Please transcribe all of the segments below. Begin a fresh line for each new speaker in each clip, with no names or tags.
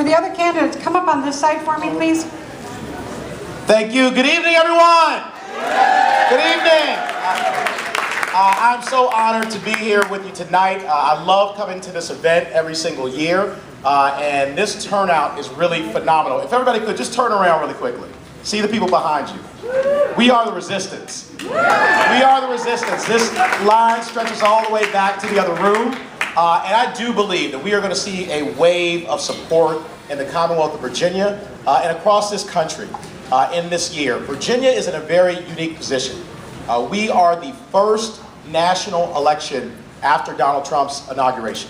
For the other candidates, come up on this side for me, please.
Thank you. Good evening, everyone. Good evening. I'm so honored to be here with you tonight. I love coming to this event every single year, and this turnout is really phenomenal. If everybody could just turn around really quickly. See the people behind you. We are the resistance. We are the resistance. This line stretches all the way back to the other room, and I do believe that we are going to see a wave of support in the Commonwealth of Virginia and across this country in this year. Virginia is in a very unique position. We are the first national election after Donald Trump's inauguration,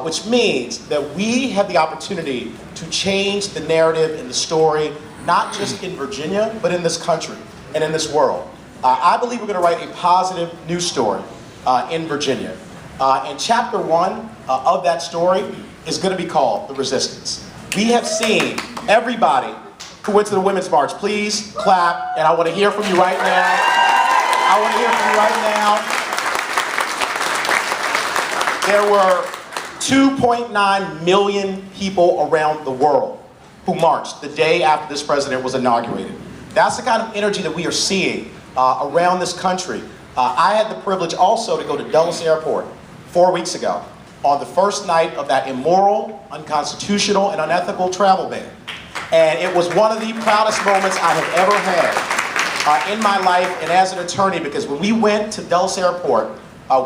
which means that we have the opportunity to change the narrative and the story, not just in Virginia, but in this country and in this world. I believe we're going to write a positive news story in Virginia. And chapter 1 of that story is going to be called The Resistance. We have seen everybody who went to the Women's March, please clap, and I want to hear from you right now. I want to hear from you right now. There were 2.9 million people around the world who marched the day after this president was inaugurated. That's the kind of energy that we are seeing around this country. I had the privilege also to go to Dulles Airport 4 weeks ago on the first night of that immoral, unconstitutional, and unethical travel ban. And it was one of the proudest moments I have ever had in my life and as an attorney, because when we went to Dulles Airport,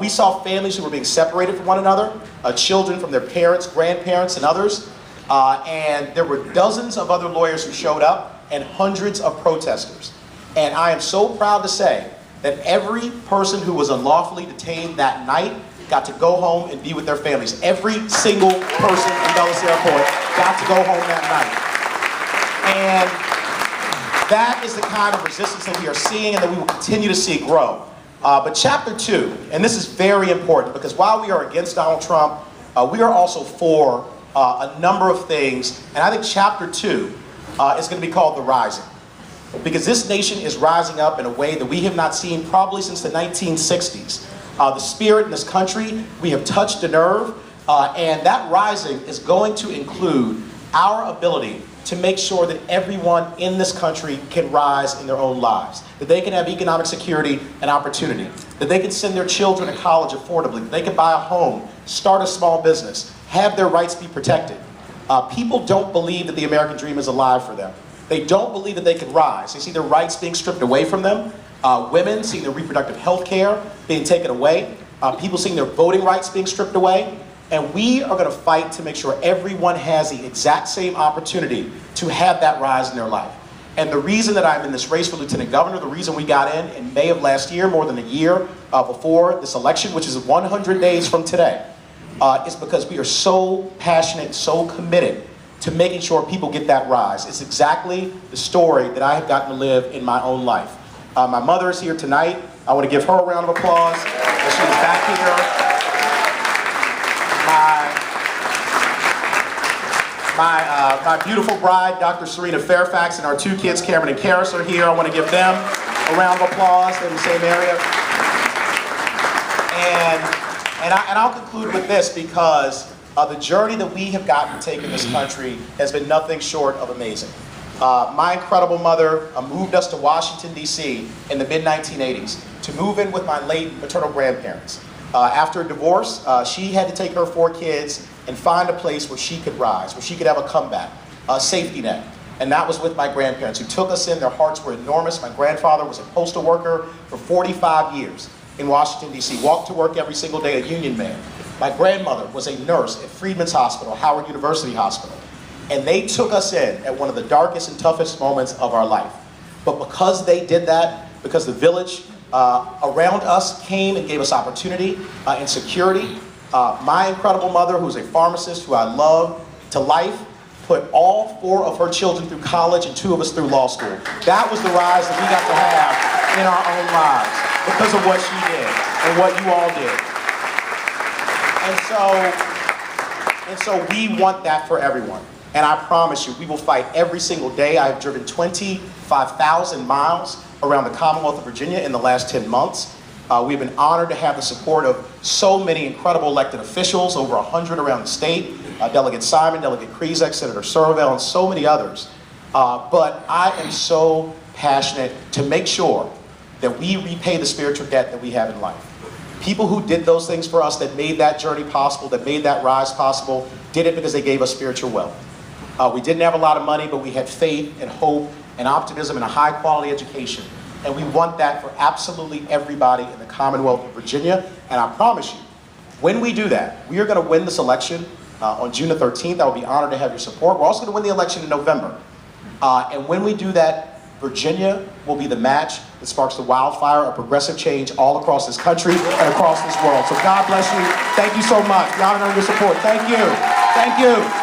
we saw families who were being separated from one another, children from their parents, grandparents, and others. And there were dozens of other lawyers who showed up and hundreds of protesters. And I am so proud to say that every person who was unlawfully detained that night got to go home and be with their families. Every single person in Dulles Airport got to go home that night. And that is the kind of resistance that we are seeing and that we will continue to see grow. But chapter 2, and this is very important, because while we are against Donald Trump, we are also for a number of things. And I think chapter 2 is going to be called The Rising. Because this nation is rising up in a way that we have not seen probably since the 1960s. The spirit in this country, we have touched a nerve, and that rising is going to include our ability to make sure that everyone in this country can rise in their own lives, that they can have economic security and opportunity, that they can send their children to college affordably, that they can buy a home, start a small business, have their rights be protected. People don't believe that the American dream is alive for them. They don't believe that they can rise. They see their rights being stripped away from them. Women seeing their reproductive health care being taken away. People seeing their voting rights being stripped away. And we are going to fight to make sure everyone has the exact same opportunity to have that rise in their life. And the reason that I'm in this race for Lieutenant Governor, the reason we got in May of last year, more than a year before this election, which is 100 days from today, is because we are so passionate, so committed to making sure people get that rise. It's exactly the story that I have gotten to live in my own life. My mother is here tonight. I want to give her a round of applause. She is back here. My beautiful bride, Dr. Serena Fairfax, and our 2 kids, Cameron and Karis, are here. I want to give them a round of applause. They're in the same area. And I'll conclude with this, because the journey that we have gotten to take in this country has been nothing short of amazing. My incredible mother moved us to Washington, D.C. in the mid-1980s to move in with my late maternal grandparents. After a divorce, she had to take her 4 kids and find a place where she could rise, where she could have a comeback, a safety net. And that was with my grandparents, who took us in. Their hearts were enormous. My grandfather was a postal worker for 45 years in Washington, D.C., walked to work every single day, a union man. My grandmother was a nurse at Freedman's Hospital, Howard University Hospital. And they took us in at one of the darkest and toughest moments of our life. But because they did that, because the village around us came and gave us opportunity and security, my incredible mother, who's a pharmacist who I love to life, put all 4 of her children through college and 2 of us through law school. That was the rise that we got to have in our own lives because of what she did and what you all did. And so we want that for everyone. And I promise you, we will fight every single day. I have driven 25,000 miles around the Commonwealth of Virginia in the last 10 months. We've been honored to have the support of so many incredible elected officials, over 100 around the state, Delegate Simon, Delegate Krizek, Senator Survell, and so many others. But I am so passionate to make sure that we repay the spiritual debt that we have in life. People who did those things for us, that made that journey possible, that made that rise possible, did it because they gave us spiritual wealth. We didn't have a lot of money, but we had faith and hope and optimism and a high quality education. And we want that for absolutely everybody in the Commonwealth of Virginia. And I promise you, when we do that, we are going to win this election on June the 13th. I will be honored to have your support. We're also going to win the election in November. And when we do that, Virginia will be the match that sparks the wildfire of progressive change all across this country and across this world. So God bless you. Thank you so much. The honor of your support. Thank you. Thank you.